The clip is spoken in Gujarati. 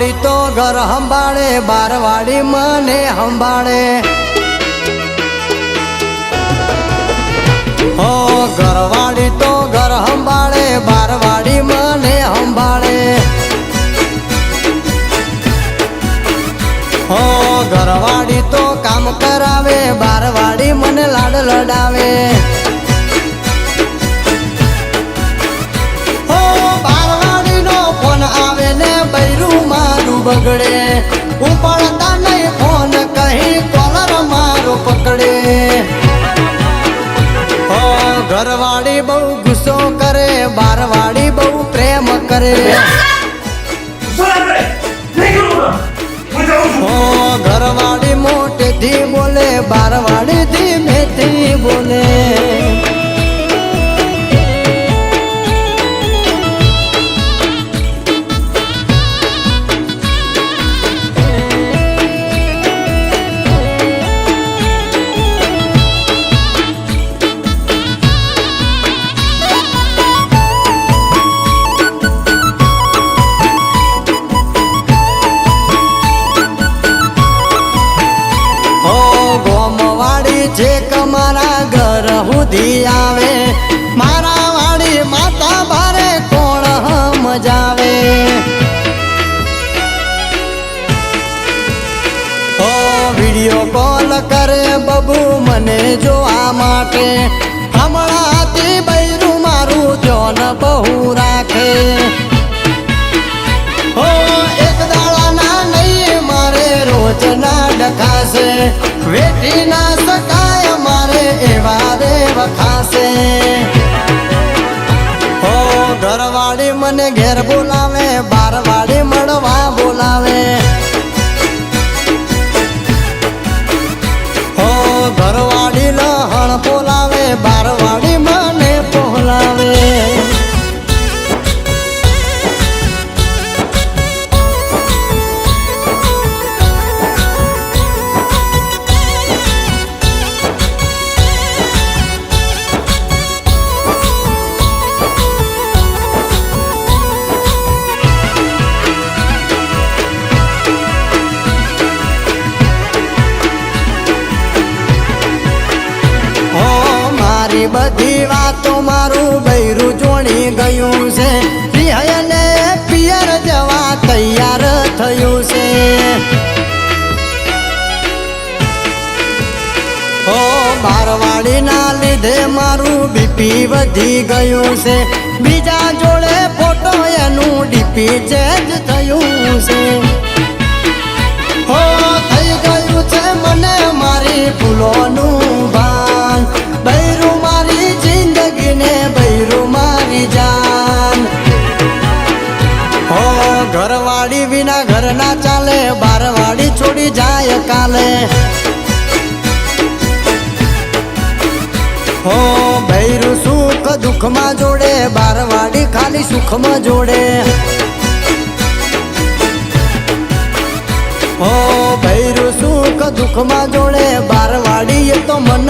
ઘરવાળી તો ઘર સંભાળે, બારવાળી મને સંભાળે. હો ઘરવાળી તો ઘર સંભાળે, બારવાળી મને સંભાળે. હો ઘરવાળી તો કામ કરાવે, બારવાળી મને લાડ લડાવે. હો બારવાળી નો ફોન આવે ને બૈરું મારું બગડે, ઉપાડતા નહીં ફોન કહી કોલર મારો પકડે. હો ઘરવાળી બહુ ગુસ્સો કરે, બારવાળી બહુ પ્રેમ કરે. હો ઘરવાળી મોટેથી બોલે, બારવાળી ધીમેથી બોલે. જે કમારા ઘર સુધી આવે, મારા વાળી માતા બારે કોણ મજાવે. ઓ વિડીયો કોલ કરે બબુ મને જોવા માટે, હમણાંથી બૈરું મારું જોન બહુ રાખે. ઓ એક દાડાના નહીં મારે રોજના ડખાશે, વેઠી ના શકાય મારે એવા દેવ ખાશે. હો ઘરવાળી મને ઘેર બોલાવે, બારવાળી મળવા બોલાવે. હો ઘરવાળી લહણ બોલાવે, બારવાળી મને બોલાવે. બધી વાતો મારું બૈરું જોણી ગયું છે, રિહયને પિયર જવા તૈયાર થયું છે. ઓ બારવાળી ના લીધે મારું બીપી વધી ગયું છે, બીજા જોડે ફોટો એનું ડીપી ચેન્જ થયું છે. હો થઈ ગયું છે મને મારી ભૂલોનું ભાન, બૈરું મારી જિંદગી ને બૈરું મારી જાન. હો ઘરવાળી વિના ઘર ના ચાલે, બારવાળી છોડી જાય કાલે. હો બૈરું સુખ દુઃખમાં જોડે, બારવાળી ખાલી સુખમાં જોડે. હો બૈરું સુખ દુઃખમાં જોડે, બારવાળી એ તો મન